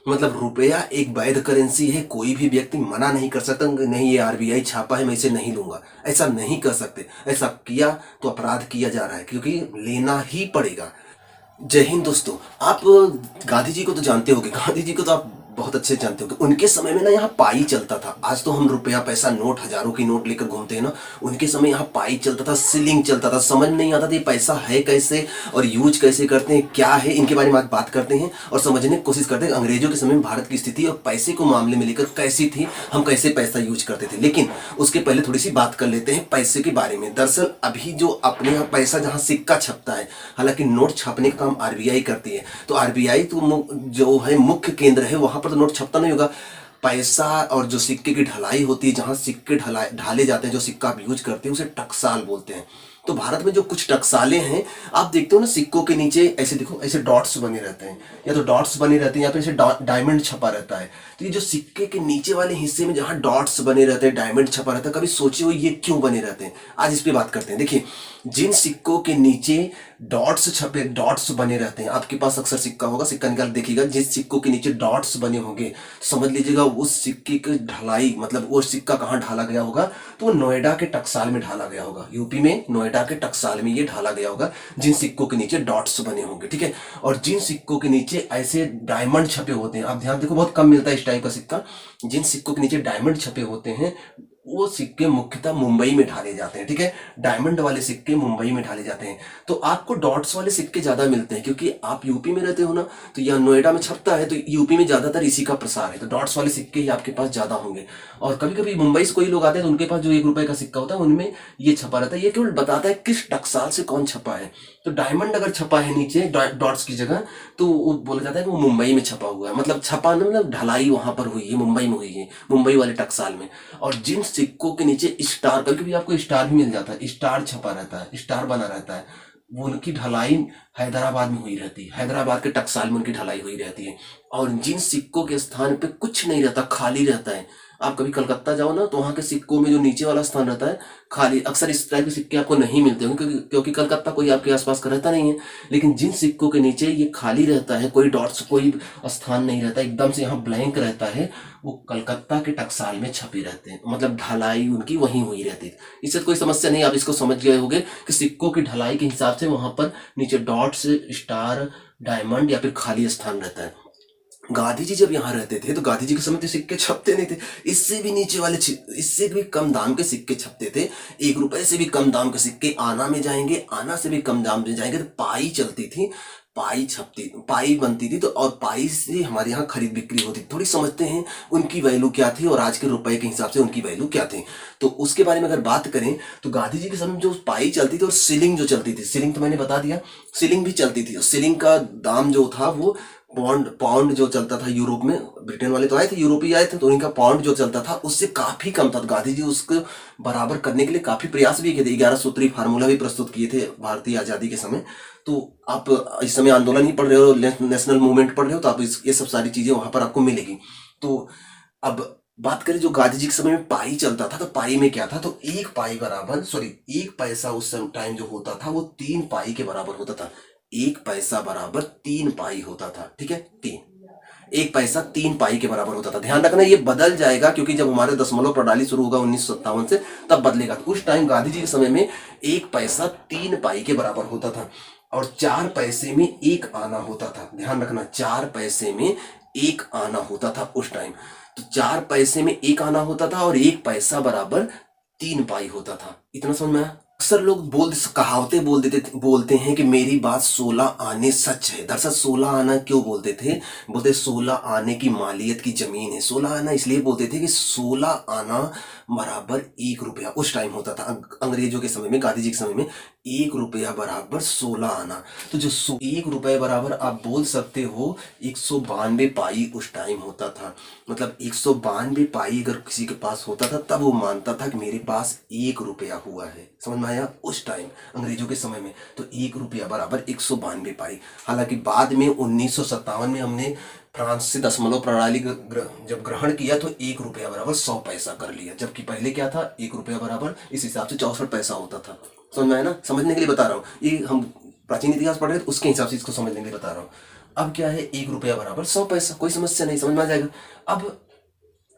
मतलब रुपया एक वैध करेंसी है, कोई भी व्यक्ति मना नहीं कर सकता कि नहीं ये आरबीआई छापा है मैं इसे नहीं लूंगा, ऐसा नहीं कर सकते। ऐसा किया तो अपराध किया जा रहा है, क्योंकि लेना ही पड़ेगा। जय हिंद दोस्तों। आप गांधी जी को तो जानते होंगे, गांधी जी को तो आप बहुत अच्छे से जानते होंगे। उनके समय में ना यहाँ पाई चलता था। आज तो हम रुपया पैसा नोट हजारों की नोट लेकर घूमते हैं ना, उनके समय यहाँ पाई चलता था, सिलिंग चलता था। समझ नहीं आता था ये पैसा है कैसे और यूज कैसे करते हैं, क्या है, इनके बारे में आज बात करते हैं और समझने की कोशिश करते हैं अंग्रेजों के समय में भारत की स्थिति और पैसे को मामले में लेकर कैसी थी, हम कैसे पैसा यूज करते थे। लेकिन उसके पहले थोड़ी सी बात कर लेते हैं पैसे के बारे में। दरअसल अभी जो अपने यहाँ पैसा जहाँ सिक्का छपता है, हालांकि नोट छापने का काम आरबीआई करती है, तो आरबीआई तो जो है मुख्य केंद्र है, वहां पर तो नोट छपता नहीं होगा। पैसा और जो सिक्के की ढलाई होती है, जहां सिक्के ढाले जाते हैं, जो सिक्का आप यूज करते हैं उसे टकसाल बोलते हैं। तो भारत में जो कुछ टकसालें हैं, आप देखते हो ना सिक्कों के नीचे ऐसे देखो, ऐसे डॉट्स बने रहते हैं, या तो डॉट्स बने रहते हैं या फिर ऐसे डायमंड छपा रहता है। तो ये जो सिक्के के नीचे वाले हिस्से में जहां डॉट्स बने रहते हैं, डायमंड छपा रहता है, कभी सोचे हो ये क्यों बने रहते हैं? आज इस पे बात करते हैं। देखिए, जिन सिक्कों के नीचे डॉट्स छपे, डॉट्स बने रहते हैं, आपके पास अक्सर सिक्का होगा, सिक्का निकाल देखिएगा, जिस सिक्कों के नीचे डॉट्स बने होंगे, समझ लीजिएगा उस सिक्के की ढलाई, मतलब वो सिक्का कहाँ ढाला गया होगा, तो वो नोएडा के टकसाल में ढाला गया होगा। यूपी में नोएडा के टकसाल में ये ढाला गया होगा, जिन सिक्कों के नीचे डॉट्स बने होंगे, ठीक है। और जिन सिक्कों के नीचे ऐसे डायमंड छपे होते हैं, आप ध्यान देखो, बहुत कम मिलता है इस टाइप का सिक्का। जिन सिक्कों के नीचे डायमंड छपे होते हैं, वो सिक्के मुख्यतः मुंबई में ढाले जाते हैं, ठीक है। डायमंड वाले सिक्के मुंबई में ढाले जाते हैं। तो आपको डॉट्स वाले सिक्के ज्यादा मिलते हैं, क्योंकि आप यूपी में रहते हो ना, तो यहाँ नोएडा में छपता है, तो यूपी में ज्यादातर इसी का प्रसार है, तो डॉट्स वाले सिक्के ही आपके पास ज्यादा होंगे। और कभी कभी मुंबई से कोई लोग आते हैं तो उनके पास जो 1 रुपए का सिक्का होता है उनमें ये छपा रहता है। ये केवल बताता है किस टकसाल से कौन छपा है। तो डायमंड अगर छपा है नीचे डॉट्स की जगह, तो वो बोला जाता है कि वो मुंबई में छपा हुआ है, मतलब छपा मतलब ढलाई वहां पर हुई है, मुंबई में हुई है, मुंबई वाले टकसाल में। और जिन सिक्कों के नीचे स्टार, कभी कभी आपको स्टार भी मिल जाता है, स्टार छपा रहता है, स्टार बना रहता है, वो उनकी ढलाई हैदराबाद में हुई रहती है, हैदराबाद के टकसाल में उनकी ढलाई हुई रहती है। और जिन सिक्कों के स्थान पे कुछ नहीं रहता, खाली रहता है, आप कभी कलकत्ता जाओ ना, तो वहां के सिक्कों में जो नीचे वाला स्थान रहता है खाली, अक्सर इस टाइप के सिक्के आपको नहीं मिलते होंगे, क्योंकि कलकत्ता कोई आपके आसपास का रहता नहीं है। लेकिन जिन सिक्कों के नीचे ये खाली रहता है, कोई डॉट्स, कोई स्थान नहीं रहता, एकदम से यहाँ ब्लैंक रहता है, वो कलकत्ता के टकसाल में छपे रहते हैं, मतलब ढलाई उनकी वहीं हुई रहती है। इससे कोई समस्या नहीं, आप इसको समझ गए होंगे कि सिक्कों की ढलाई के हिसाब से वहां पर नीचे डॉट्स, स्टार, डायमंड या फिर खाली स्थान रहता है। गांधी जी जब यहाँ रहते थे तो गांधी जी के समय तो सिक्के छपते नहीं थे, इससे भी नीचे वाले इससे भी कम दाम के सिक्के छपते थे। 1 रुपए से भी कम दाम के सिक्के आना में जाएंगे, आना से भी कम दाम में जाएंगे, तो पाई चलती थी, पाई छपती, पाई बनती थी, तो और पाई से हमारे यहाँ खरीद बिक्री होती थी। थोड़ी समझते हैं उनकी वैल्यू क्या थी और आज के रुपए के हिसाब से उनकी वैल्यू क्या थी। तो उसके बारे में अगर बात करें तो गांधी जी के समय जो पाई चलती थी और सीलिंग जो चलती थी, सीलिंग तो मैंने बता दिया, सीलिंग भी चलती थी। सीलिंग का दाम जो था वो पाउंड, पाउंड जो चलता था यूरोप में, ब्रिटेन वाले तो आए थे, यूरोपीय आए थे, तो उनका पाउंड जो चलता था उससे काफी कम था। तो गांधी जी उसको बराबर करने के लिए काफी प्रयास भी किए थे, 11 सूत्री फार्मूला भी प्रस्तुत किए थे भारतीय आजादी के समय। तो आप इस समय आंदोलन ही पढ़ रहे हो, नेशनल मूवमेंट पढ़ रहे हो, तो आप ये सब सारी चीजें वहां पर आपको मिलेगी। तो अब बात करें जो गांधी जी के समय में पाई चलता था, तो पाई में क्या था, तो 1 पैसा उस टाइम जो होता था वो 3 पाई के बराबर होता था। 1 पैसा बराबर 3 पाई होता था, ठीक है, 1 पैसा 3 पाई के बराबर होता था। ध्यान रखना ये बदल जाएगा, क्योंकि जब हमारे दशमलव प्रणाली शुरू होगा 1957 से, तब बदलेगा। तो उस टाइम गांधी जी के समय में 1 पैसा 3 पाई के बराबर होता था, और 4 पैसे में 1 आना होता था। ध्यान रखना, 4 पैसे में 1 आना होता था उस टाइम। तो 4 पैसे में 1 आना होता था और 1 पैसा बराबर 3 पाई होता था। इतना समझ में आया? अक्सर लोग कहावतें बोलते हैं कि मेरी बात 16 आने सच है। दरअसल 16 आना क्यों बोलते थे? बोलते 16 आने की मालियत की जमीन है। 16 आना इसलिए बोलते थे कि 16 आना बराबर 1 रुपया उस टाइम होता था, अंग्रेजों के समय में, गांधी जी के समय में 1 रुपया बराबर 16 आना। तो जो 1 रुपये बराबर आप बोल सकते हो 192 पाई उस टाइम होता था। मतलब 192 पाई अगर किसी के पास होता था, तब वो मानता था कि मेरे पास 1 रुपया हुआ है। समझ में आया? उस टाइम अंग्रेजों के समय में तो 1 रुपया बराबर 192 पाई। हालांकि बाद में 1957 में हमने फ्रांस से दशमलव प्रणाली जब ग्रहण किया तो 1 रुपया बराबर 100 पैसा कर लिया, जबकि पहले क्या था, 1 रुपया बराबर इस हिसाब से 64 पैसा होता था। समझ में आया ना? समझने के लिए बता रहा हूँ, ये हम प्राचीन इतिहास पढ़ रहे हैं तो उसके हिसाब से इसको समझने के लिए बता रहा हूँ। अब क्या है, 1 रुपया बराबर 100 पैसा, कोई समस्या नहीं, समझ में आ जाएगा। अब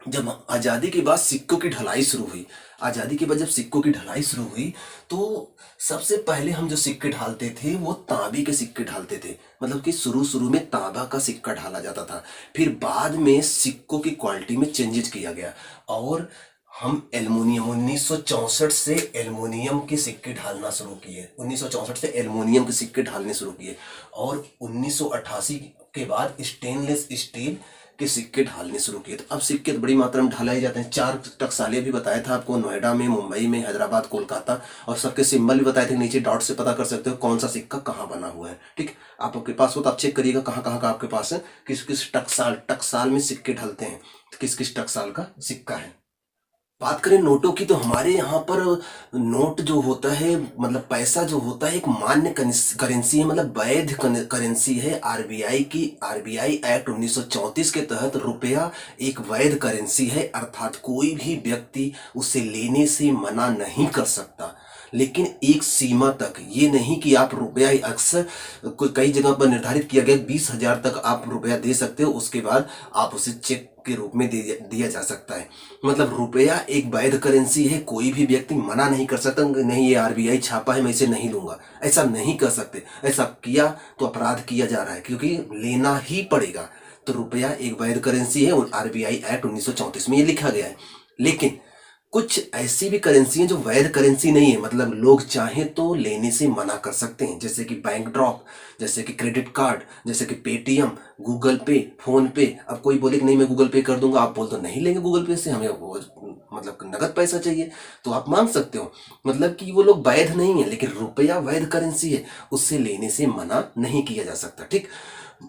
जब आज़ादी के बाद सिक्कों की ढलाई शुरू हुई, आज़ादी के बाद जब सिक्कों की ढलाई शुरू हुई तो सबसे पहले हम जो सिक्के ढालते थे वो तांबे के सिक्के ढालते थे। मतलब कि शुरू शुरू में तांबा का सिक्का ढाला जाता था, फिर बाद में सिक्कों की क्वालिटी में चेंजेस किया गया और हम एल्युमिनियम 1964 से एल्युमिनियम के सिक्के ढालना शुरू किए। 1964 से एल्युमिनियम के सिक्के ढालने शुरू किए और 1988 के बाद स्टेनलेस स्टील के सिक्के ढालने शुरू किए। तो अब सिक्के तो बड़ी मात्रा में ढाले जाते हैं। 4 टकसालें भी बताया था आपको, नोएडा में, मुंबई में, हैदराबाद, कोलकाता, और सबके सिंबल भी बताए थे। नीचे डॉट से पता कर सकते हो कौन सा सिक्का कहाँ बना हुआ है। ठीक, आपके पास हो तो आप चेक करिएगा कहाँ कहाँ का आपके पास है, किस किस टकसाल में सिक्के ढलते हैं, किस किस टकसाल का सिक्का है। बात करें नोटों की तो हमारे यहाँ पर नोट जो होता है, मतलब पैसा जो होता है, एक मान्य करेंसी है, मतलब वैध करेंसी है। आरबीआई एक्ट 1934 के तहत रुपया एक वैध करेंसी है, अर्थात कोई भी व्यक्ति उसे लेने से मना नहीं कर सकता, लेकिन एक सीमा तक। ये नहीं कि आप रुपया, अक्सर कई जगह पर निर्धारित किया गया 20,000 तक आप रुपया दे सकते हो, उसके बाद आप उसे चेक के रूप में दिया जा सकता है। मतलब रुपया एक वैध करेंसी है, कोई भी व्यक्ति मना नहीं कर सकता नहीं ये आरबीआई छापा है मैं इसे नहीं लूंगा, ऐसा नहीं कर सकते। ऐसा किया तो अपराध किया जा रहा है, क्योंकि लेना ही पड़ेगा। तो रुपया एक वैध करेंसी है और आरबीआई एक्ट 1934 में ये लिखा गया है। लेकिन कुछ ऐसी भी करेंसी हैं जो वैध करेंसी नहीं है, मतलब लोग चाहें तो लेने से मना कर सकते हैं, जैसे कि बैंक ड्रॉप, जैसे कि क्रेडिट कार्ड, जैसे कि पेटीएम, गूगल पे, फोन पे। अब कोई बोले कि नहीं मैं गूगल पे कर दूंगा, आप बोल दो नहीं लेंगे गूगल पे से, हमें वो मतलब नगद पैसा चाहिए, तो आप मांग सकते हो। मतलब कि वो लोग वैध नहीं है, लेकिन रुपया वैध करेंसी है, उससे लेने से मना नहीं किया जा सकता। ठीक,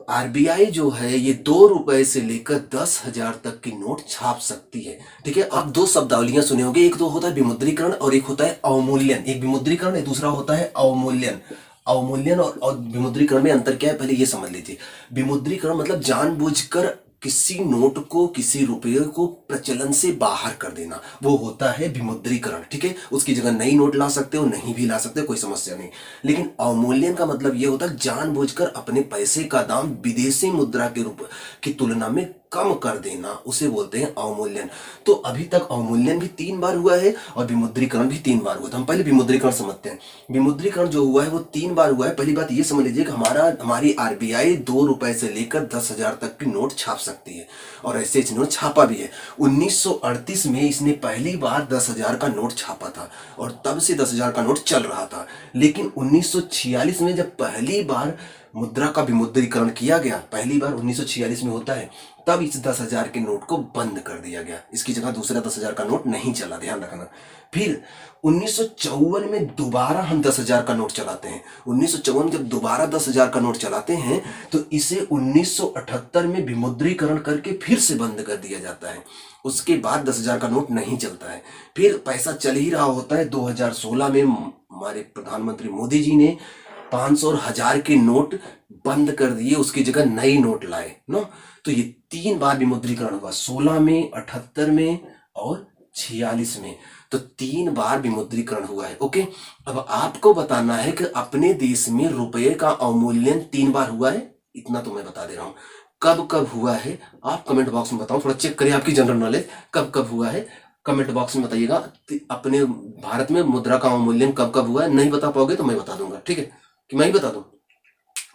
आरबीआई जो है ये 2 रुपए से लेकर 10,000 तक की नोट छाप सकती है। ठीक है, आप 2 शब्दावलियां सुने होंगे, एक तो होता है विमुद्रीकरण और एक होता है अवमूल्यन। एक विमुद्रीकरण है, दूसरा होता है अवमूल्यन। अवमूल्यन और विमुद्रीकरण में अंतर क्या है, पहले ये समझ लीजिए। विमुद्रीकरण मतलब जानबूझकर किसी नोट को, किसी रुपये को प्रचलन से बाहर कर देना, वो होता है विमुद्रीकरण। ठीक है, उसकी जगह नई नोट ला सकते हो, नहीं भी ला सकते हो, कोई समस्या नहीं। लेकिन अवमूल्यन का मतलब ये होता है जानबूझकर अपने पैसे का दाम विदेशी मुद्रा के रूप की तुलना में कम कर देना, उसे बोलते हैं अवमूल्यन। तो अभी तक अवमूल्यन भी 3 बार हुआ है और विमुद्रीकरण भी 3 बार हुआ। तो हम पहले विमुद्रीकरण समझते हैं। विमुद्रीकरण जो हुआ है वो 3 बार हुआ है। पहली बात ये समझ लीजिए कि हमारी आरबीआई 2 रुपए से लेकर 10,000 तक की नोट छाप सकती है और ऐसे नोट छापा भी है। 1938 में इसने पहली बार 10,000 का नोट छापा था और तब से 10,000 का नोट चल रहा था। लेकिन 1946 में जब पहली बार मुद्रा का विमुद्रीकरण किया गया, पहली बार 1946 में होता है, तब इस 10,000 के नोट को बंद कर दिया गया। इसकी जगह दूसरा 10,000 का नोट नहीं चला, ध्यान रखना। फिर 1954 में दोबारा हम 10,000 का नोट चलाते हैं। 1954 जब दोबारा 10,000 का नोट चलाते हैं तो इसे 1978 में विमुद्रीकरण करके फिर से बंद कर दिया जाता है। उसके बाद 10,000 का नोट नहीं चलता है। फिर पैसा चल ही रहा होता है। 2016 में हमारे प्रधानमंत्री मोदी जी ने 500 और 1000 के नोट बंद कर दिए, उसकी जगह नई नोट लाए ना। तो ये 3 बार विमुद्रीकरण हुआ, 16 में, 78 में और 46 में। तो 3 बार विमुद्रीकरण हुआ है। ओके, अब आपको बताना है कि अपने देश में रुपये का अवमूल्यन 3 बार हुआ है, इतना तो मैं बता दे रहा हूं। कब कब हुआ है आप कमेंट बॉक्स में बताओ, थोड़ा चेक करिए आपकी जनरल नॉलेज, कब कब हुआ है कमेंट बॉक्स में बताइएगा। अपने भारत में मुद्रा का अवमूल्यन कब कब हुआ है, नहीं बता पाओगे तो मैं बता दूंगा। ठीक है, कि मैं ही बता दूं?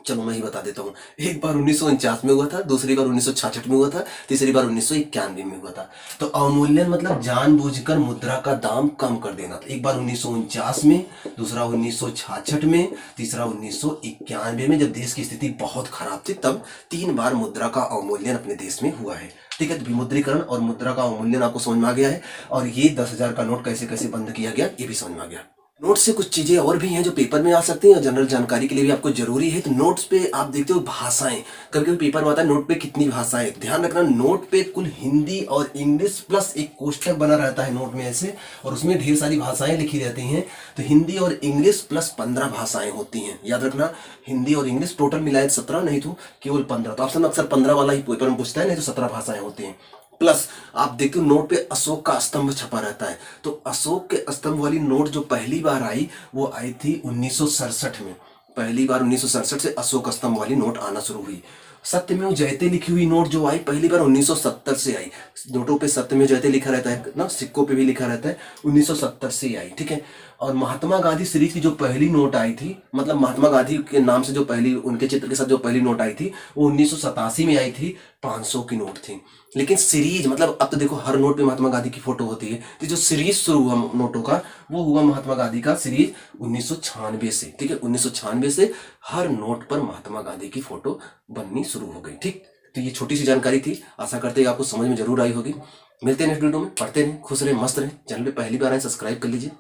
चलो मैं ही बता देता हूँ। एक बार 1949 में हुआ था, दूसरी बार 1966 में हुआ था, तीसरी बार 1991 में हुआ था। तो अवमूल्यन मतलब जानबूझकर मुद्रा का दाम कम कर देना। तो एक बार 1949 में, दूसरा 1966 में, तीसरा 1991 में, जब देश की स्थिति बहुत खराब थी, तब 3 बार मुद्रा का अवमूल्यन अपने देश में हुआ है। ठीक है, तो विमुद्रीकरण और मुद्रा का अवमूल्यन आपको समझ में आ गया है, और ये 10,000 का नोट कैसे कैसे बंद किया गया ये भी समझ में आ गया। नोट से कुछ चीजें और भी हैं जो पेपर में आ सकती हैं और जनरल जानकारी के लिए भी आपको जरूरी है। तो नोट्स पे आप देखते हो भाषाएं, कभी कभी पेपर में आता है नोट पे कितनी भाषाएं। ध्यान रखना, नोट पे कुल हिंदी और इंग्लिश प्लस एक कोष्ठक बना रहता है नोट में ऐसे, और उसमें ढेर सारी भाषाएं लिखी रहती हैं। तो हिंदी और इंग्लिश प्लस 15 भाषाएं होती हैं, याद रखना। हिंदी और इंग्लिश टोटल मिलाए 17, नहीं तो केवल 15। तो ऑप्शन में अक्सर 15 वाला ही पेपर में पूछता है, नहीं तो 17 भाषाएं होती हैं। प्लस आप देखते हो नोट पे अशोक का स्तंभ छपा रहता है। तो अशोक के स्तंभ वाली नोट जो पहली बार आई वो आई थी 1967 में। पहली बार 1967 से अशोक स्तंभ वाली नोट आना शुरू हुई। सत्यमेव जयते लिखी हुई नोट जो आई पहली बार 1970 से आई। नोटों पे सत्यमेव जयते लिखा रहता है ना, सिक्कों पे भी लिखा रहता है, 1970 से आई, ठीक है। और महात्मा गांधी सीरीज की जो पहली नोट आई थी, मतलब महात्मा गांधी के नाम से जो पहली, उनके चित्र के साथ जो पहली नोट आई थी, वो 1987 में आई थी, 500 की नोट थी। लेकिन सीरीज, मतलब अब तो देखो हर नोट पे महात्मा गांधी की फोटो होती है, तो जो सीरीज शुरू हुआ नोटों का, वो हुआ महात्मा गांधी का सीरीज 1996 से, ठीक है। 1996 से हर नोट पर महात्मा गांधी की फोटो बननी शुरू हो गई, ठीक। तो ये छोटी सी जानकारी थी, आशा करते हैं आपको समझ में जरूर आई होगी। मिलते हैं नेक्स्ट वीडियो में, पढ़ते रहें, खुश रहें, मस्त रहें। चैनल पे पहली बार आए सब्सक्राइब कर लीजिए।